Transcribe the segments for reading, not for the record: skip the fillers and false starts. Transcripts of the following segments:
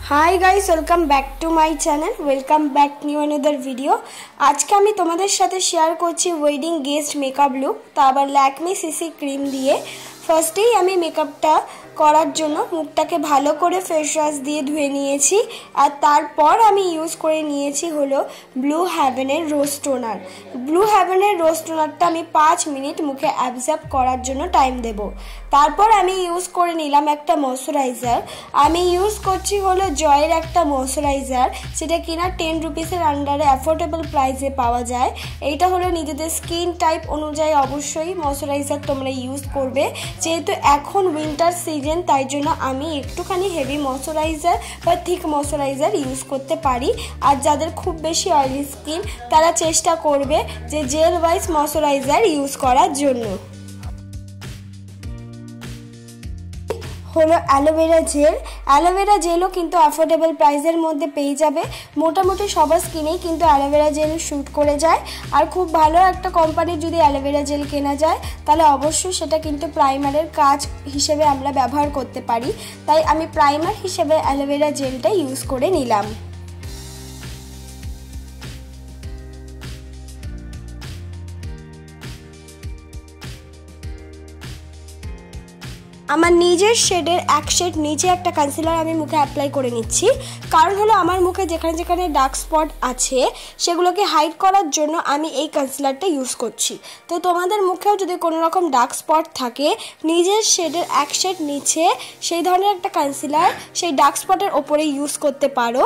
High guys welcome back to my channel welcome back new another video. आज के आमी तोमादेर साथे शेयर करछि वेडिंग गेस्ट मेकअप लुक ता आबार लैक्मे सीसी क्रीम दिए। फार्स्टेई आमी मेकअपटा करार जोन्नो मुखटाके भालो करे फेस वाश दिए धुए निएछि और तारपर आमी यूज करे निएछि हलो ब्लू हेवेनेर रोज टोनार। ब्लू हेवेनेर रोज टोनारटा आमी 5 मिनट मुखे अबजर्व करार जोन्नो टाइम देब। तारपर आमी यूज करे निलाम एकटा मयश्चाराइजार। आमी यूज करछि हलो जयेर एकटा मयश्चाराइजार सेटा किना 10 रुपिसের आंडारे अफोर्डेबल प्राइसे पाওয়া যায়। এইটা হলো নিজেদের স্কিন টাইপ অনুযায়ী অবশ্যই ময়শ্চারাইজার তোমরা ইউজ করবে। যেহেতু এখন উইন্টার সিজন তাই জন্য আমি একটুখানি হেভি ময়শ্চারাইজার বা থিক ময়শ্চারাইজার ইউজ করতে পারি। আর যাদের খুব বেশি অয়েলি স্কিন তারা চেষ্টা করবে যে জেল ওয়াইজ ময়শ্চারাইজার ইউজ করার জন্য। হলো অ্যালোভেরা জেল। অ্যালোভেরা জেলও কিন্তু অ্যাফোর্ডেবল প্রাইসের মধ্যে পেয়ে যাবে। মোটামুটি সবার স্কিনেই কিন্তু অ্যালোভেরা জেল শ্যুট করে যায়। আর খুব ভালো একটা কোম্পানির যদি অ্যালোভেরা জেল কেনা যায় তাহলে অবশ্যই সেটা কিন্তু প্রাইমারের কাজ হিসেবে আমরা ব্যবহার করতে পারি। তাই আমি প্রাইমার হিসেবে অ্যালোভেরা জেলটা ইউজ করে নিলাম। আমার নিজের শেডের এক শেড নিচে একটা কনসিলার আমি মুখে অ্যাপ্লাই করে নিচ্ছি। কারণ হলো আমার মুখে যেখানে যেখানে ডার্ক স্পট আছে সেগুলোকে হাইড করার জন্য আমি এই কনসিলারটা ইউজ করছি। তো তোমাদের মুখেও যদি কোনো রকম ডার্ক স্পট থাকে নিজের শেডের এক শেড নিচে সেই ধরনের একটা কনসিলার সেই ডার্ক স্পটের ওপরে ইউজ করতে পারো।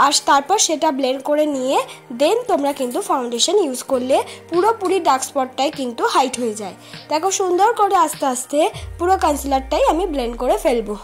আর তারপর সেটা ব্লেন্ড করে নিয়ে দেন তোমরা কিন্তু ফাউন্ডেশন ইউজ করলে পুরোপুরি ডার্ক স্পটটাই কিন্তু হাইড হয়ে যায়। দেখো সুন্দর করে আস্তে আস্তে পুরো কনসিলারটাই আমি ব্লেন্ড করে ফেলবো।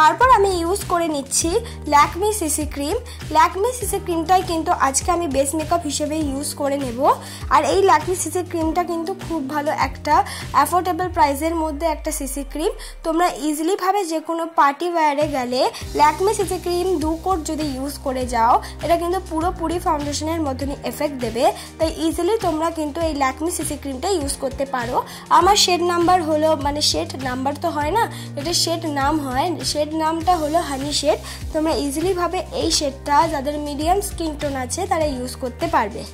তারপর আমি ইউজ করে নিচ্ছি Lakme CC cream. Lakme CC ক্রিমটাই কিন্তু আজকে আমি বেস মেকআপ হিসেবে ইউজ করে নেব। আর এই ল্যাকমে সিসি ক্রিমটা কিন্তু খুব ভালো একটা অ্যাফোর্ডেবল প্রাইসের মধ্যে একটা সিসি ক্রিম। তোমরা ইজিলি ভাবে যে কোনো পার্টি ওয়্যারে গেলে ল্যাকমে সিসি ক্রিম 2 কোট যদি ইউজ করে যাও এটা কিন্তু পুরোপুরি ফাউন্ডেশনের মতনই এফেক্ট দেবে। তাই ইজিলি তোমরা কিন্তু এই ল্যাকমে সিসি ক্রিমটা ইউজ করতে পারো। আমার শেড নাম্বার হলো মানে শেড নাম্বার তো হয় না, এটা শেড নাম হয়। শেড নামটা হলো হানি শেড। তোমরা ইজিলি ভাবে এই শেডটা যাদের মিডিয়াম স্কিন টোন আছে তারা ইউজ করতে পারবে।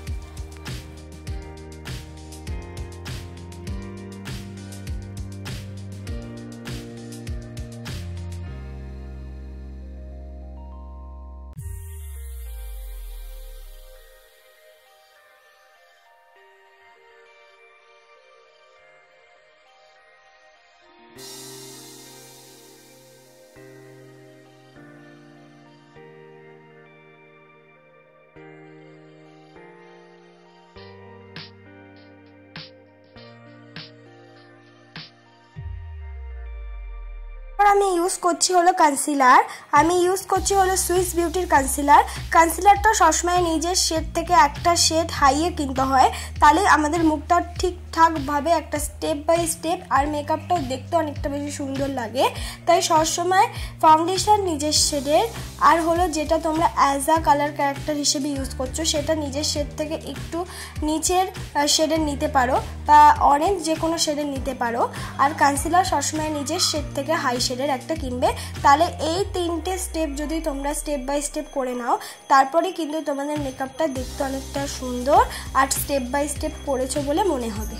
আমি ইউজ করছি হলো কনসিলার। আমি ইউজ করছি হলো সুইস বিউটির কনসিলার। কনসিলারটা সবসময় নিজের শেড থেকে একটা শেড হাইয়ে কিনতে হয়, তাহলে আমাদের মুখটা ঠিকঠাকভাবে একটা স্টেপ বাই স্টেপ আর মেকআপটাও দেখতে অনেকটা বেশি সুন্দর লাগে। তাই সবসময় ফাউন্ডেশন নিজের শেডের আর হলো যেটা তোমরা অ্যাজ আ কালার ক্যারেক্টার হিসেবে ইউজ করছো সেটা নিজের শেড থেকে একটু নিচের শেডের নিতে পারো বা অরেঞ্জ যে কোনো শেডের নিতে পারো। আর কনসিলার সবসময় নিজের শেড থেকে হাই শেডের একটা কিনবে। তাহলে এই 3টে স্টেপ যদি তোমরা স্টেপ বাই স্টেপ করে নাও তারপরে কিন্তু তোমাদের মেকআপটা দেখতে অনেকটা সুন্দর আর স্টেপ বাই স্টেপ করেছো বলে মনে হবে।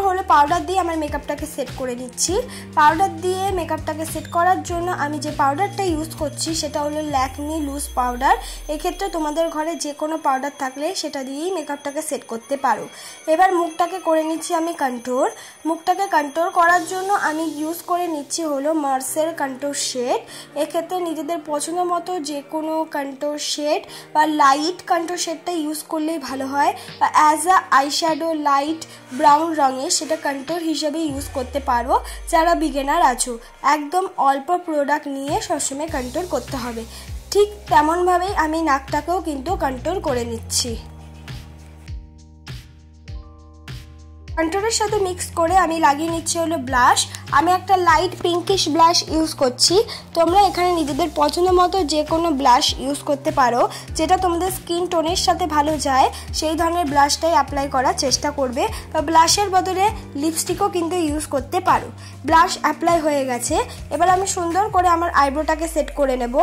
হলো পাউডার দিয়ে আমার মেকআপটাকে সেট করে নিচ্ছি। পাউডার দিয়ে মেকআপটাকে সেট করার জন্য আমি যে পাউডারটা ইউজ করছি সেটা হলো ল্যাকমে লুজ পাউডার। এক্ষেত্রে তোমাদের ঘরে যে কোনো পাউডার থাকলে সেটা দিয়েই মেকআপটাকে সেট করতে পারো। এবার মুখটাকে করে নিচ্ছি আমি কন্ট্রোল। মুখটাকে কন্ট্রোল করার জন্য আমি ইউজ করে নিচ্ছি হলো মার্সের কন্ট্রোল শেড। এক্ষেত্রে নিজেদের পছন্দ মতো যে কোনো কন্ট্রোল শেড বা লাইট কন্ট্রোল শেডটা ইউজ করলেই ভালো হয়। As a eyeshadow light brown রঙের সেটা কন্ট্যুর হিসেবে ইউজ করতে পারো যারা বিগিনার আছো। একদম অল্প প্রোডাক্ট নিয়ে সবসময় কন্ট্যুর করতে হবে। ঠিক তেমনভাবেই আমি নাকটাকেও কিন্তু কন্ট্যুর করে নিচ্ছি। কন্ট্যুরের সাথে মিক্স করে আমি লাগিয়ে নিচ্ছি হলো ব্লাশ। আমি একটা লাইট পিঙ্কিশ ব্লাশ ইউজ করছি। তোমরা এখানে নিজেদের পছন্দ মতো যে কোনো ব্লাশ ইউজ করতে পারো, যেটা তোমাদের স্কিন টোনের সাথে ভালো যায় সেই ধরনের ব্লাশটাই অ্যাপ্লাই করার চেষ্টা করবে। বা ব্লাশের বদলে লিপস্টিকও কিন্তু ইউজ করতে পারো। ব্লাশ অ্যাপ্লাই হয়ে গেছে, এবার আমি সুন্দর করে আমার আইব্রোটাকে সেট করে নেব।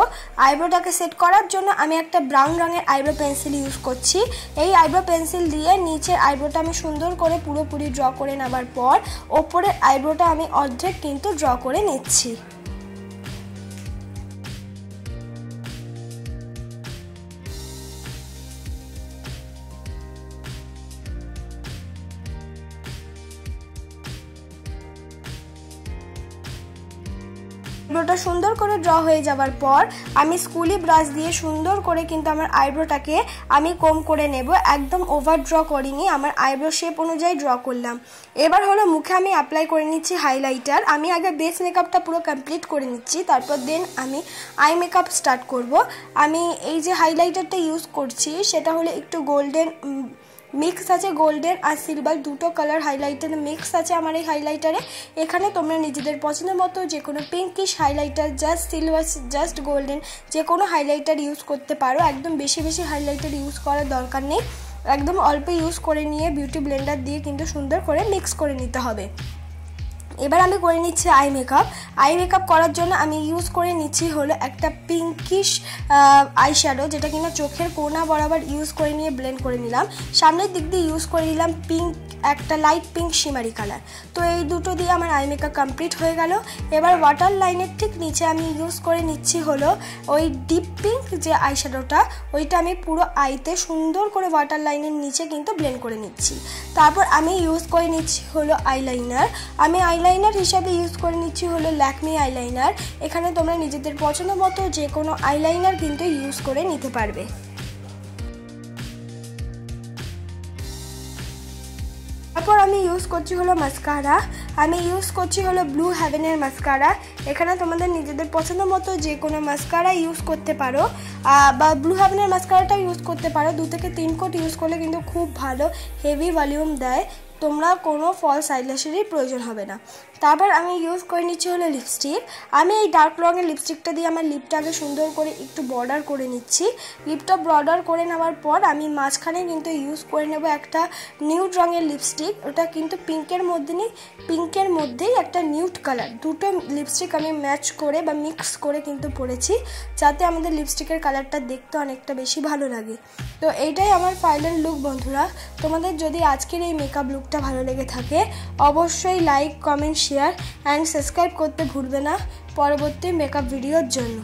আইব্রোটাকে সেট করার জন্য আমি একটা ব্রাউন রঙের আইব্রো পেন্সিল ইউজ করছি। এই আইব্রো পেন্সিল দিয়ে নিচের আইব্রোটা আমি সুন্দর করে পুরোপুরি ড্র করে নেবার পর ওপরের আইব্রোটা আমি অর্ধেক কিন্তু ড্র করে নিচ্ছি। আইব্রোটা সুন্দর করে ড্র হয়ে যাবার পর আমি স্কুলি ব্রাশ দিয়ে সুন্দর করে কিন্তু আমার আইব্রোটাকে আমি কম করে নেব। একদম ওভার ড্র করিনি, আমার আইব্রো শেপ অনুযায়ী ড্র করলাম। এবার হলো মুখে আমি অ্যাপ্লাই করে নিচ্ছি হাইলাইটার। আমি আগে বেস মেকআপটা পুরো কমপ্লিট করে নিচ্ছি, তারপর দেন আমি আই মেকআপ স্টার্ট করব। আমি এই যে হাইলাইটারটা ইউজ করছি সেটা হলো একটু গোল্ডেন মিক্স আছে, গোল্ডেন আর সিলভার দুটো কালার হাইলাইটার মিক্স আছে আমার এই হাইলাইটারে। এখানে তোমরা নিজেদের পছন্দ মতো যে কোনো pinkish highlighter, just silver, just golden যে কোনো হাইলাইটার ইউজ করতে পারো। একদম বেশি বেশি হাইলাইটার ইউজ করার দরকার নেই, একদম অল্প ইউজ করে নিয়ে বিউটি ব্লেন্ডার দিয়ে কিন্তু সুন্দর করে মিক্স করে নিতে হবে। এবার আমি করে নিচ্ছি আই মেকআপ। আই মেকআপ করার জন্য আমি ইউজ করে নিচ্ছি হলো একটা পিঙ্কিশ আই শ্যাডো, যেটা কিনা চোখের কোনা বরাবর ইউজ করে নিয়ে ব্লেন্ড করে নিলাম। সামনের দিক দিয়ে ইউজ করে নিলাম পিঙ্ক, একটা লাইট পিঙ্ক শিমারি কালার। তো এই দুটো দিয়ে আমার আই মেকআপ কমপ্লিট হয়ে গেল। এবার ওয়াটার লাইনের ঠিক নিচে আমি ইউজ করে নিচ্ছি হলো ওই ডিপ পিঙ্ক যে আই শ্যাডোটা, ওইটা আমি পুরো আইতে সুন্দর করে ওয়াটার লাইনের নিচে কিন্তু ব্লেন্ড করে নিচ্ছি। তারপর আমি ইউজ করে নিচ্ছি হলো আইলাইনার। আমি আইলাইনার হিসাবে ইউজ করে নিচ্ছি হলো ল্যাকমি আইলাইনার। এখানে তোমরা নিজেদের পছন্দ মতো যে কোনো আইলাইনার কিন্তু ইউজ করে নিতে পারবে। তারপর আমি ইউজ করছি হলো মাস্কারা। আমি ইউজ করছি হলো ব্লু হেভেনের মাস্কারা। এখানে তোমাদের নিজেদের পছন্দ মতো যে কোনো মাস্কারা ইউজ করতে পারো, বা ব্লু হেভেনের মাস্কারাটা ইউজ করতে পারো। 2 থেকে 3 কোট ইউজ করলে কিন্তু খুব ভালো হেভি ভলিউম দেয়, তোমরা কোনো ফলস আইল্যাশেরই প্রয়োজন হবে না। তারপর আমি ইউজ করে নিচ্ছি হলো লিপস্টিক। আমি এই ডার্ক রঙের লিপস্টিকটা দিয়ে আমার লিপটাকে সুন্দর করে একটু বর্ডার করে নিচ্ছি। লিপটা বর্ডার করে নেওয়ার পর আমি মাঝখানে কিন্তু ইউজ করে নেব একটা নিউড রঙের লিপস্টিক। ওটা কিন্তু পিঙ্কের মধ্যে নেই, পিঙ্কের মধ্যেই একটা নিউড কালার। দুটো লিপস্টিক আমি ম্যাচ করে বা মিক্স করে কিন্তু পরেছি, যাতে আমাদের লিপস্টিকের কালারটা দেখতে অনেকটা বেশি ভালো লাগে। তো এইটাই আমার ফাইনাল লুক বন্ধুরা। তোমাদের যদি আজকের এই মেকআপ লুকটা ভালো লেগে থাকে অবশ্যই like, comment, share and subscribe করতে ভুলবে না পরবর্তী মেকআপ ভিডিওর জন্য।